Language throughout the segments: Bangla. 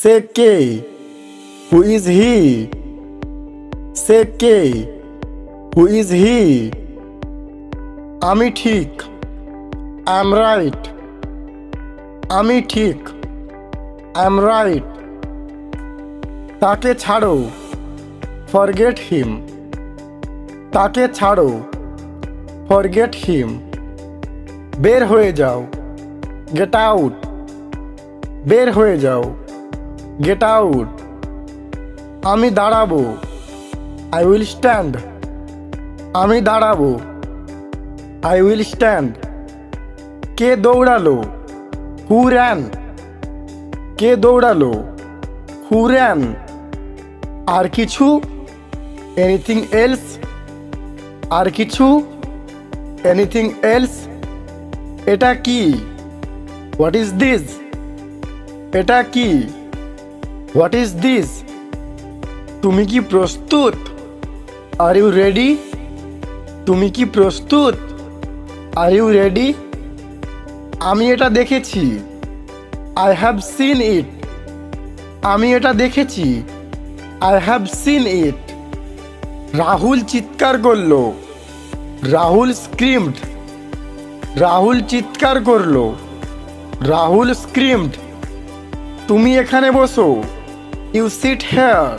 Say K? Who is he? Say K? Who is he? আমি ঠিক, আই এম রাইট। আমি ঠিক, আই এম রাইট। তাকে ছাড়ো, ফরগেট হিম। তাকে ছাড়ো, ফরগেট হিম। বের হয়ে যাও, গেট আউট। বের হয়ে যাও, গেট আউট। আমি দাঁড়াবো, আই উইল স্ট্যান্ড। আমি দাঁড়াবো, আই উইল স্ট্যান্ড। কে দৌড়ালো? Who ran? কে দৌড়ালো? Who ran? আর কিছু? Anything else? আর কিছু? Anything else? এটা কি? What is this? এটা কি? What is this? তুমি কি প্রস্তুত? Are you ready? তুমি কি প্রস্তুত? Are you ready? আমি এটা দেখেছি, আই হ্যাভ সিন ইট। আমি এটা দেখেছি, আই হ্যাভ সিন ইট। রাহুল চিৎকার করলো, রাহুল স্ক্রিমড। রাহুল চিৎকার করলো, রাহুল স্ক্রিমড। তুমি এখানে বসো, ইউ সিট হেয়ার।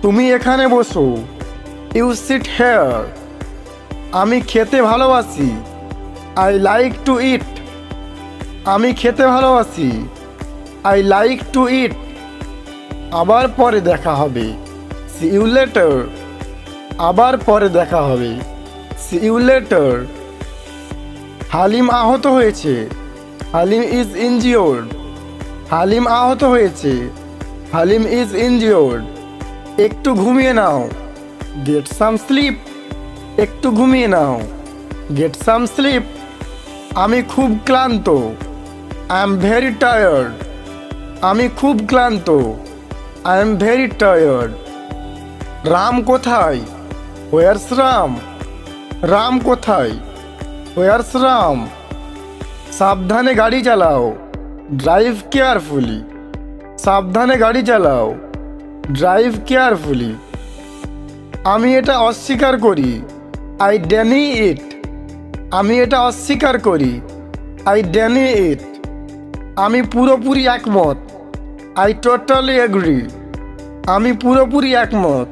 তুমি এখানে বসো, ইউ সিট হেয়ার। আমি খেতে ভালোবাসি, আই লাইক টু ইট। আমি খেতে ভালোবাসি, আই লাইক টু ইট। আবার পরে দেখা হবে, সি ইউ লেটার। আবার পরে দেখা হবে, সি ইউ লেটার। হালিম আহত হয়েছে, হালিম ইজ ইনজিওর্ড। হালিম আহত হয়েছে, হালিম ইজ ইনজিওর্ড। একটু ঘুমিয়ে নাও, গেট সাম স্লিপ। একটু ঘুমিয়ে নাও, গেট সাম স্লিপ। আমি খুব ক্লান্ত, আই এম ভেরি টায়ার্ড। আমি খুব ক্লান্ত, I am very tired. Ram কোথায়? হোয়ারস রাম? রাম কোথায়? হোয়ারস রাম? সাবধানে গাড়ি চালাও, ড্রাইভ কেয়ারফুলি। সাবধানে গাড়ি চালাও, ড্রাইভ কেয়ারফুলি। আমি এটা অস্বীকার করি, আই ডেনি ইট। আমি এটা অস্বীকার করি, আই ডেনি ইট। আমি পুরোপুরি একমত, আই টোটালি এগ্রি। আমি পুরোপুরি একমত,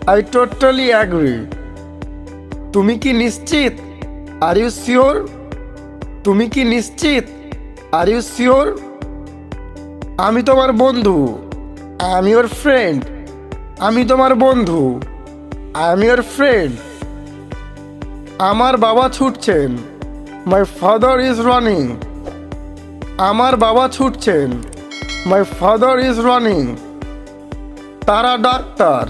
আই টোটালি এগ্রি। তুমি কি নিশ্চিত? Are you sure? তুমি কি নিশ্চিত? Are you sure? আমি তোমার বন্ধু, আই এম ইউর ফ্রেন্ড। আমি তোমার বন্ধু, আই এম ইউর ফ্রেন্ড। আমার বাবা ছুটছেন, মাই ফাদার ইজ রানিং। আমার বাবা ছুটছেন, মাই ফাদার ইজ রানিং। তারা ডাক্তার,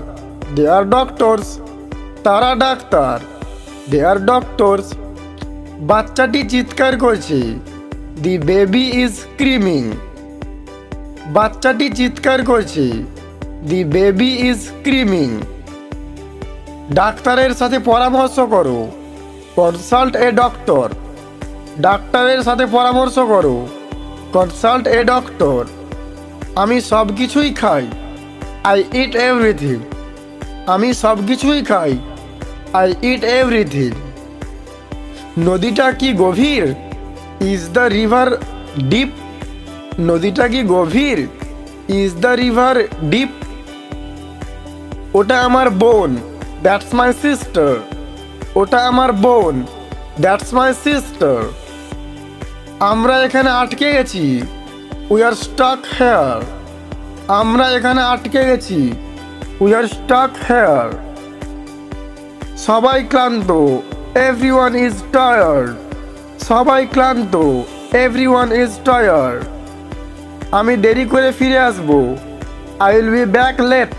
দে আর ডক্টরস। তারা ডাক্তার, দে আর ডক্টরস। বাচ্চাটি চিৎকার করছে, দি বেবি ইজ স্ক্রিমিং। বাচ্চাটি চিৎকার করছে, দি বেবি ইজ স্ক্রিমিং। ডাক্তারের সাথে পরামর্শ করো, কনসাল্ট এ ডক্টর। ডাক্তারের সাথে পরামর্শ করো, কনসাল্ট এ ডক্টর। আমি সব কিছুই খাই, আই ইট এভরিথিং। আমি সব কিছুই খাই, আই ইট এভরিথিং। নদীটা কি গভীর? Is the river deep? নদীটা কি গভীর? Is the river deep? ওটা আমার বোন, দ্যাটস মাই সিস্টার। ওটা আমার বোন, দ্যাটস মাই সিস্টার। আমরা এখানে আটকে গেছি, উই আর স্টাক হেয়ার। আমরা এখানে আটকে গেছি, উই আর স্টাক হেয়ার। সবাই ক্লান্ত, এভরিওয়ান ইজ টায়ার্ড। সবাই ক্লান্ত, এভরিওয়ান ইজ টায়ার্ড। আমি দেরি করে ফিরে আসবো, I will be back late.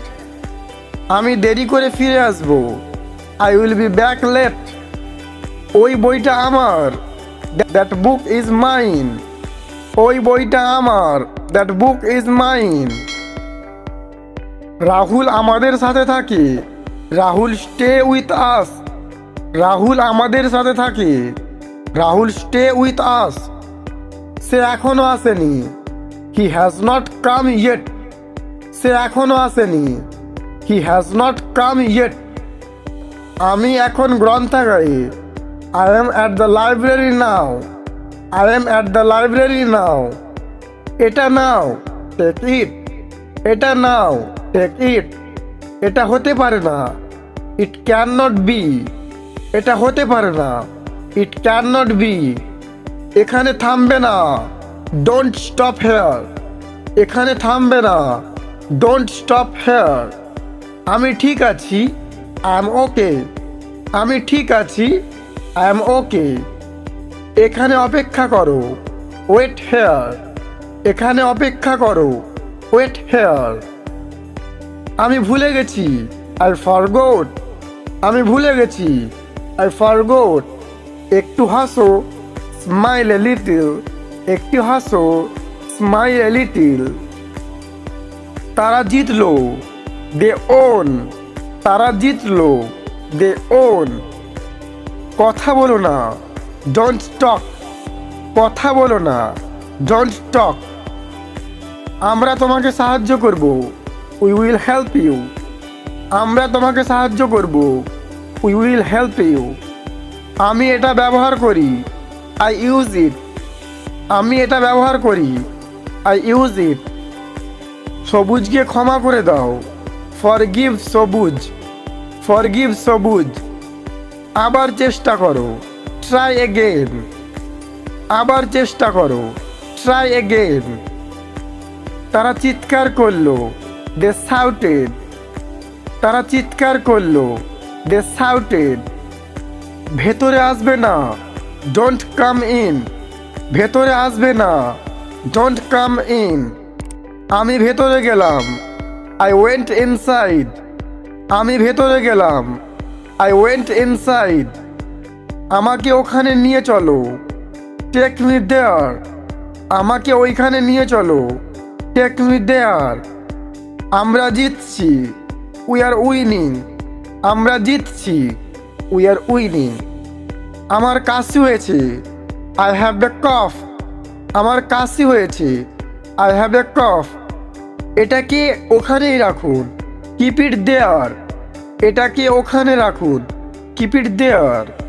আমি দেরি করে ফিরে আসবো, I will be back late. ওই বইটা আমার, দ্যাট বুক ইজ মাইন। ওই বইটা আমার, that book is mine. Rahul আমাদের সাথে থাকে, Rahul stay with us. Rahul আমাদের সাথে থাকে, রাহুল স্টে উইথ আস। সে এখনো আসেনি, he has not come yet. সে এখনো আসেনি। He has not come yet. আমি এখন গ্রন্থাগারে। I am at the library now. I am at the library now. এটা নাও, টেক ইট। এটা নাও, টেক ইট। এটা হতে পারে না। It can not be. এটা হতে পারে না। It can not be. এখানে থামবে না। Don't stop here. এখানে থামবে না। Don't stop here. আমি ঠিক আছি। I am okay. আমি ঠিক আছি। I am okay. এখানে অপেক্ষা করো। Wait here. এখানে অপেক্ষা করো। Wait here. আমি ভুলে গেছি। I forgot. আমি ভুলে গেছি। I forgot. একটু হাসো। Smile a little. একটু হাসো। Smile a little. তারা জিতলো। They won. তারা জিতলো। They won. কথা বলো না। Don't talk. কথা বলো না। Don't talk. আমরা তোমাকে সাহায্য করব। We will help you. আমরা তোমাকে সাহায্য করব। We will help you. আমি এটা ব্যবহার করি। I use it. আমি এটা ব্যবহার করি। আই ইউজ ইট। সবুজকে ক্ষমা করে দাও। ফরগিভ সবুজ। ফরগিভ সবুজ। আবার চেষ্টা করো। Try again. আবার চেষ্টা করো। Try again. তারা চিৎকার করলো। They shouted. তারা চিৎকার করলো। They shouted. ভেতরে আসবে না। Don't come in. ভেতরে আসবে না। Don't come in. আমি ভেতরে গেলাম। I went inside. আমি ভেতরে গেলাম। I went inside. আমাকে ওখানে নিয়ে চলো। Take me there. আমাকে ওইখানে নিয়ে চলো। Take me there. আমরা জিতছি। We are winning. আমরা জিতছি। We are winning. আমার কাশি হয়েছে। I have a cough. আমার কাশি হয়েছে। I have a cough. এটাকে ওখানেই রাখুন। Keep it there. এটাকে ওখানে রাখুন। Keep it there.